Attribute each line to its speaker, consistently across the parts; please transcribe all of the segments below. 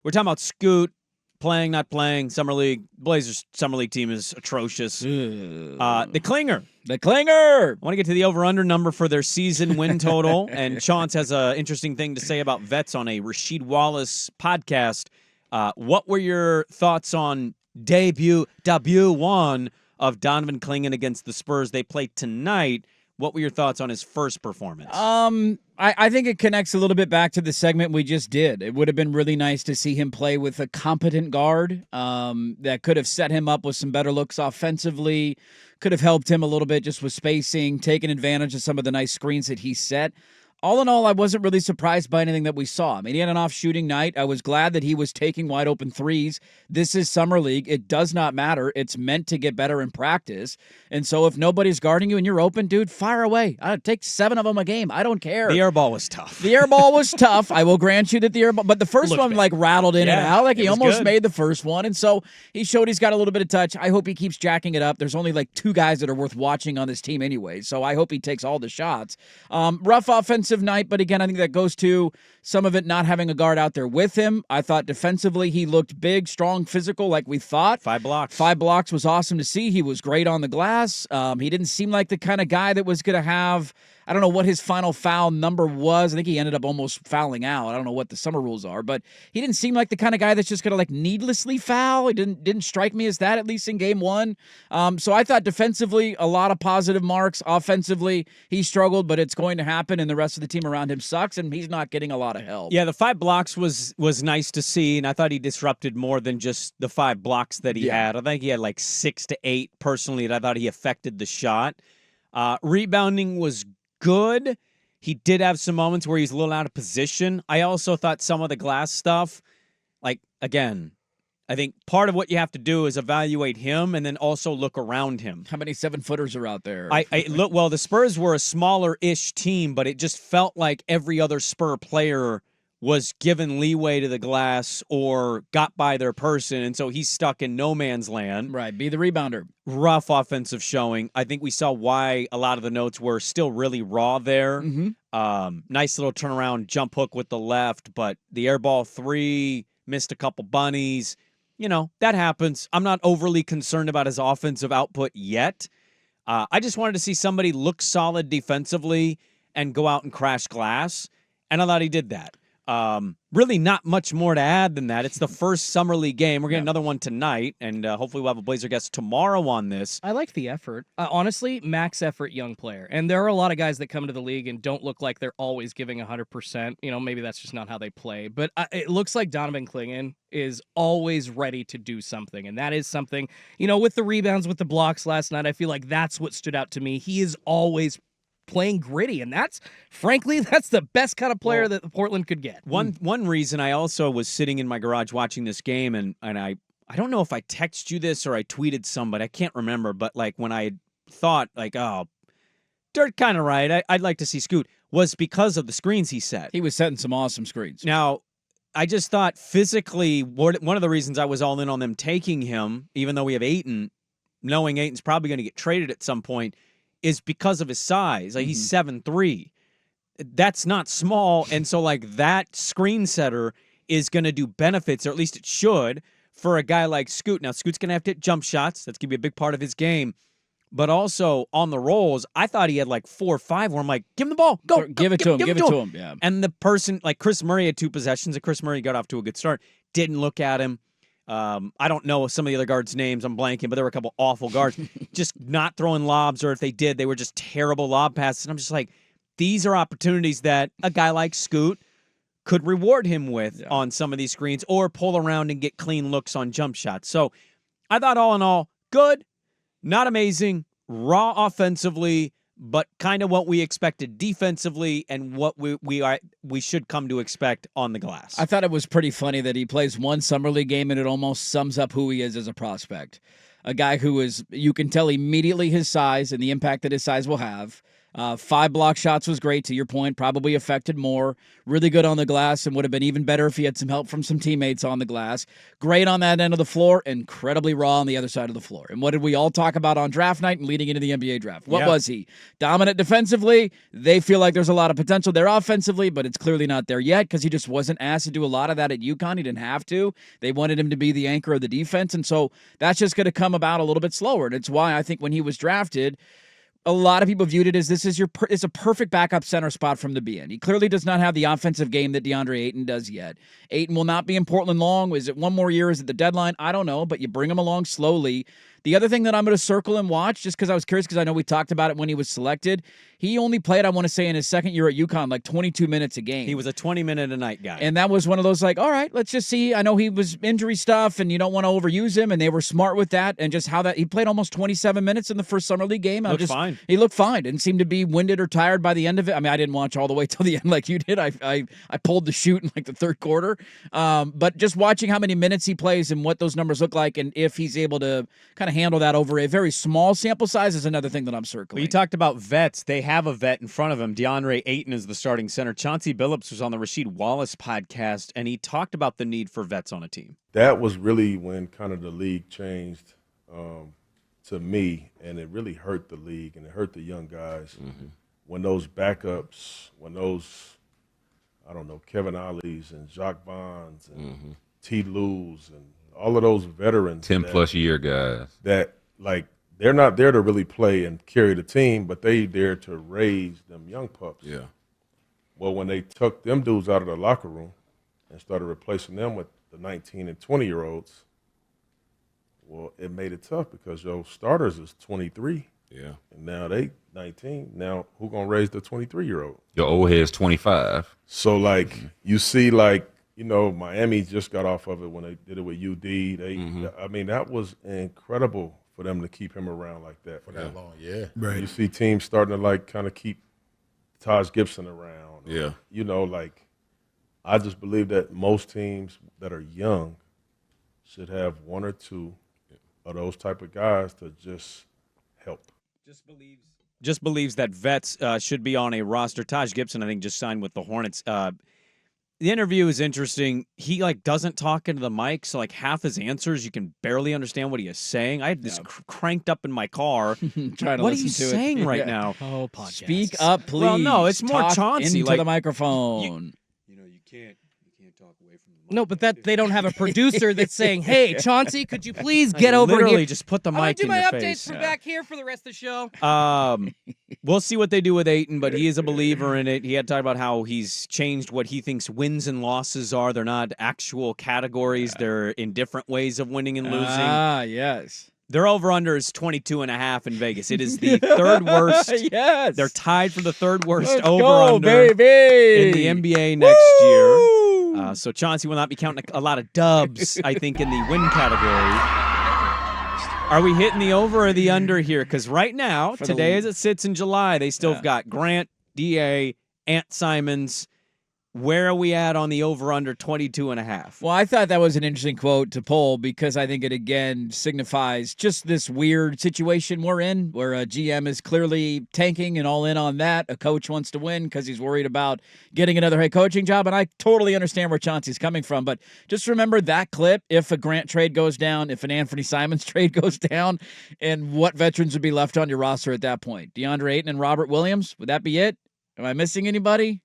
Speaker 1: We're talking about Scoot playing, not playing. Summer League. Blazers Summer League team is atrocious. The Clinger.
Speaker 2: The Clinger.
Speaker 1: I want to get to the over-under number for their season win total. And Chauncey has an interesting thing to say about vets on a Rasheed Wallace podcast. What were your thoughts on debut one of Donovan Clingan against the Spurs? They play tonight. What were your thoughts on his first performance?
Speaker 2: I think it connects a little bit back to the segment we just did. It would have been really nice to see him play with a competent guard that could have set him up with some better looks offensively, could have helped him a little bit just with spacing, taking advantage of some of the nice screens that he set. All in all, I wasn't really surprised by anything that we saw. I mean, he had an off-shooting night. I was glad that he was taking wide-open threes. This is Summer League. It does not matter. It's meant to get better in practice. And so if nobody's guarding you and you're open, dude, fire away. Take 7 of them a game. I don't care.
Speaker 1: The air ball was tough.
Speaker 2: The air ball was tough. I will grant you that the air ball. But the first one, rattled in and out. He almost made the first one. And so he showed he's got a little bit of touch. I hope he keeps jacking it up. There's only 2 guys that are worth watching on this team anyway. So I hope he takes all the shots. Rough offensive night. But again, I think that goes to some of it not having a guard out there with him. I thought defensively he looked big, strong, physical like we thought.
Speaker 1: 5 blocks.
Speaker 2: 5 blocks was awesome to see. He was great on the glass. He didn't seem like the kind of guy that was going to have, I don't know what his final foul number was. I think he ended up almost fouling out. I don't know what the summer rules are, but he didn't seem like the kind of guy that's just going to needlessly foul. He didn't strike me as that, at least in game 1. So I thought defensively, a lot of positive marks. Offensively, he struggled, but it's going to happen, and the rest of the team around him sucks, and he's not getting a lot of help.
Speaker 1: Yeah, the 5 blocks was nice to see, and I thought he disrupted more than just the 5 blocks that he had. I think he had 6 to 8 personally that I thought he affected the shot. Rebounding was good. He did have some moments where he's a little out of position. I also thought some of the glass stuff, again, I think part of what you have to do is evaluate him and then also look around him.
Speaker 2: How many 7-footers are out there?
Speaker 1: The Spurs were a smaller-ish team, but it just felt like every other Spur player was given leeway to the glass or got by their person, and so he's stuck in no man's land.
Speaker 2: Right, be the rebounder.
Speaker 1: Rough offensive showing. I think we saw why a lot of the notes were still really raw there.
Speaker 2: Mm-hmm.
Speaker 1: Nice little turnaround jump hook with the left, but the air ball 3, missed a couple bunnies. That happens. I'm not overly concerned about his offensive output yet. I just wanted to see somebody look solid defensively and go out and crash glass, and I thought he did that. Really not much more to add than that. It's the first Summer League game. We're getting another one tonight, and hopefully we'll have a Blazer guest tomorrow on this.
Speaker 3: I like the effort. Honestly, max effort young player. And there are a lot of guys that come to the league and don't look like they're always giving 100%. Maybe that's just not how they play. But it looks like Donovan Clingan is always ready to do something, and that is something, with the rebounds, with the blocks last night, I feel like that's what stood out to me. He is always playing gritty, and that's the best kind of player that Portland could get.
Speaker 1: One reason I also was sitting in my garage watching this game, and I don't know if I texted you this or I tweeted somebody, I can't remember, but when I thought Dirt kind of right, I'd like to see Scoot, was because of the screens he set.
Speaker 2: He was setting some awesome screens.
Speaker 1: Now, I just thought physically, one of the reasons I was all in on them taking him, even though we have Ayton, knowing Ayton's probably going to get traded at some point, is because of his size. He's 7'3". That's not small, and so that screen setter is going to do benefits, or at least it should, for a guy like Scoot. Now, Scoot's going to have to hit jump shots. That's going to be a big part of his game. But also, on the rolls, I thought he had 4 or 5 where I'm give him the ball. Go.
Speaker 2: Give it to him. Yeah.
Speaker 1: And the person, Chris Murray had 2 possessions, and Chris Murray got off to a good start. Didn't look at him. I don't know some of the other guards' names. I'm blanking, but there were a couple awful guards just not throwing lobs, or if they did, they were just terrible lob passes. And I'm just these are opportunities that a guy like Scoot could reward him with on some of these screens, or pull around and get clean looks on jump shots. So I thought all in all, good, not amazing, raw offensively, but kind of what we expected defensively and what we should come to expect on the glass.
Speaker 2: I thought it was pretty funny that he plays one Summer League game and it almost sums up who he is as a prospect. A guy who is, you can tell immediately his size and the impact that his size will have. 5 block shots was great, to your point, probably affected more. Really good on the glass and would have been even better if he had some help from some teammates on the glass. Great on that end of the floor, incredibly raw on the other side of the floor. And what did we all talk about on draft night and leading into the NBA draft? What was he? Dominant defensively. They feel like there's a lot of potential there offensively, but it's clearly not there yet because he just wasn't asked to do a lot of that at UConn. He didn't have to. They wanted him to be the anchor of the defense, and so that's just going to come about a little bit slower. And it's why I think when he was drafted, a lot of people viewed it as this is it's a perfect backup center spot from the beginning. He clearly does not have the offensive game that DeAndre Ayton does yet. Ayton will not be in Portland long. Is it one more year? Is it the deadline? I don't know, but you bring him along slowly. The other thing that I'm going to circle and watch, just because I was curious, because I know we talked about it when he was selected, he only played, I want to say, in his second year at UConn, like 22 minutes a game.
Speaker 1: He was a 20-minute-a-night guy.
Speaker 2: And that was one of those like, all right, let's just see. I know he was injury stuff, and you don't want to overuse him, and they were smart with that, and just how that he played almost 27 minutes in the first summer league game.
Speaker 1: Fine.
Speaker 2: He looked fine. Didn't seem to be winded or tired by the end of it. I mean, I didn't watch all the way till the end like you did. I pulled the chute in like the third quarter. But just watching how many minutes he plays and what those numbers look like, and if he's able to kind of handle that over a very small sample size is another thing that I'm circling.
Speaker 1: Well, you talked about vets. They have a vet in front of him. DeAndre Ayton is the starting center. Chauncey Billups was on the Rasheed Wallace podcast, and he talked about the need for vets on a team.
Speaker 4: That was really when kind of the league changed to me, and it really hurt the league, and it hurt the young guys. When those backups, I don't know, Kevin Ollie's and Jacques Bonds and T. Lou's and all of those veterans.
Speaker 5: 10-plus year guys.
Speaker 4: That, like, they're not there to really play and carry the team, but they there to raise them young pups.
Speaker 5: Yeah.
Speaker 4: Well, when they took them dudes out of the locker room and started replacing them with the 19 and 20-year-olds, well, it made it tough because your starters is 23.
Speaker 5: Yeah.
Speaker 4: And now they 19. Now who gonna raise the 23-year-old?
Speaker 5: Your old head's 25.
Speaker 4: So, like, you see, like, you know, Miami just got off of it when they did it with UD. I mean, that was incredible for them to keep him around like that.
Speaker 6: For that long, yeah.
Speaker 4: Right. You see teams starting to, like, kind of keep Taj Gibson around.
Speaker 5: Yeah.
Speaker 4: You know, like, I just believe that most teams that are young should have one or two of those type of guys to just help.
Speaker 1: Just believes that vets should be on a roster. Taj Gibson, I think, just signed with the Hornets. The interview is interesting. He, like, doesn't talk into the mic, so, like, half his answers, you can barely understand what he is saying. I had this cranked up in my car.
Speaker 2: Trying to
Speaker 1: what are
Speaker 2: listen
Speaker 1: you
Speaker 2: to it.
Speaker 1: saying right now?
Speaker 3: Oh, podcast.
Speaker 2: Speak up, please.
Speaker 1: Well, no, it's more
Speaker 2: Talk
Speaker 1: Chauncey,
Speaker 2: into
Speaker 1: like,
Speaker 2: the microphone.
Speaker 6: You know, you can't talk away from the mic.
Speaker 3: No, but that they don't have a producer that's saying, "Hey, Chauncey, could you please get over
Speaker 1: Literally
Speaker 3: here?"
Speaker 1: just put the
Speaker 3: I'm gonna
Speaker 1: mic
Speaker 3: do
Speaker 1: in
Speaker 3: my
Speaker 1: your
Speaker 3: updates
Speaker 1: face.
Speaker 3: from back here for the rest of the show.
Speaker 1: We'll see what they do with Ayton, but he is a believer in it. He had talked about how he's changed what he thinks wins and losses are. They're not actual categories. They're in different ways of winning and losing.
Speaker 2: Ah, yes.
Speaker 1: Their over-under is 22.5 in Vegas. It is the third worst.
Speaker 2: Yes.
Speaker 1: They're tied for the third worst
Speaker 2: Let's go,
Speaker 1: over-under
Speaker 2: baby.
Speaker 1: in the NBA next year. So Chauncey will not be counting a lot of dubs, I think, in the win category. Are we hitting the over or the under here? Because right now, today as it sits in July, they still have got Grant, D.A., Ant Simons. Where are we at on the over-under 22.5?
Speaker 2: Well, I thought that was an interesting quote to pull because I think it, again, signifies just this weird situation we're in where a GM is clearly tanking and all in on that. A coach wants to win because he's worried about getting another head coaching job, and I totally understand where Chauncey's coming from. But just remember that clip, if a Grant trade goes down, if an Anthony Simons trade goes down, and what veterans would be left on your roster at that point. DeAndre Ayton and Robert Williams, would that be it? Am I missing anybody?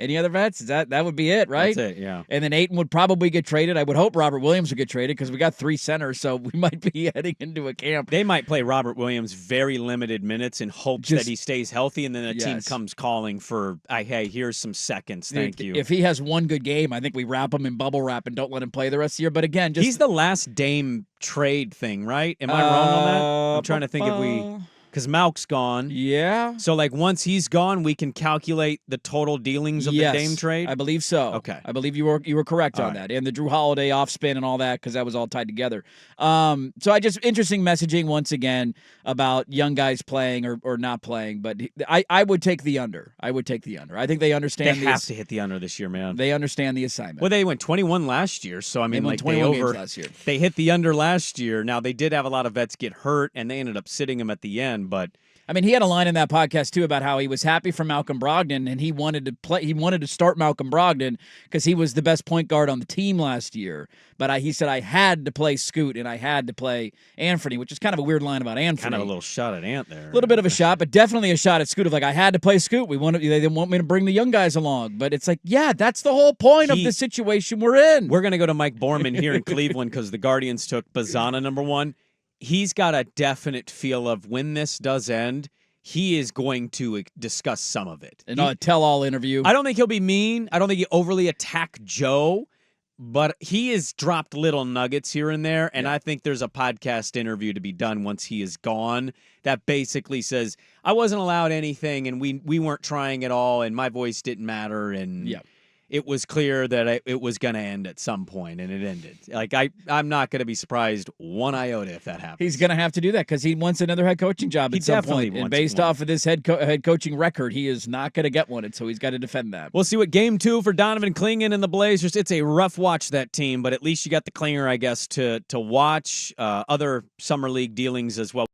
Speaker 2: Any other vets? That would be it, right?
Speaker 1: That's it, yeah.
Speaker 2: And then Ayton would probably get traded. I would hope Robert Williams would get traded because we got 3 centers, so we might be heading into a camp.
Speaker 1: They might play Robert Williams very limited minutes in hopes that he stays healthy, and then the team comes calling for, hey, here's some seconds. Thank you.
Speaker 2: If he has one good game, I think we wrap him in bubble wrap and don't let him play the rest of the year. But again,
Speaker 1: he's the last Dame trade thing, right? Am I wrong on that? I'm trying to think if we... Because Malk's gone.
Speaker 2: Yeah.
Speaker 1: So, like, once he's gone, we can calculate the total dealings of the Dame trade?
Speaker 2: I believe so.
Speaker 1: Okay.
Speaker 2: I believe you were correct on that. And the Drew Holiday off spin and all that, because that was all tied together. So I just, interesting messaging once again about young guys playing or not playing. But I would take the under. I think they understand.
Speaker 1: They have to hit the under this year, man.
Speaker 2: They understand the assignment.
Speaker 1: Well, they went 21 last year. So, I mean,
Speaker 2: they won 21 games last year.
Speaker 1: They hit the under last year. Now, they did have a lot of vets get hurt, and they ended up sitting them at the end. But
Speaker 2: I mean, he had a line in that podcast too about how he was happy for Malcolm Brogdon and he wanted to play. He wanted to start Malcolm Brogdon because he was the best point guard on the team last year. But he said I had to play Scoot and I had to play Anthony, which is kind of a weird line about Anthony.
Speaker 1: Kind of a little shot at Ant there.
Speaker 2: A little bit of a shot, but definitely a shot at Scoot of like I had to play Scoot. They didn't want me to bring the young guys along, but it's like yeah, that's the whole point of the situation we're in.
Speaker 1: We're gonna go to Mike Borman here in Cleveland because the Guardians took Bazana #1. He's got a definite feel of when this does end, he is going to discuss some of it.
Speaker 2: And a tell-all interview.
Speaker 1: I don't think he'll be mean. I don't think he overly attack Joe, but he has dropped little nuggets here and there, and I think there's a podcast interview to be done once he is gone that basically says, I wasn't allowed anything, and we weren't trying at all, and my voice didn't matter, and it was clear that it was going to end at some point, and it ended. Like I'm not going to be surprised one iota if that happens.
Speaker 2: He's going to have to do that because he wants another head coaching job at some point. And based off of this head coaching record, he is not going to get one, and so he's got to defend that.
Speaker 1: We'll see what game 2 for Donovan Clingan and the Blazers. It's a rough watch, that team, but at least you got the Klinger, I guess, to watch. Other summer league dealings as well.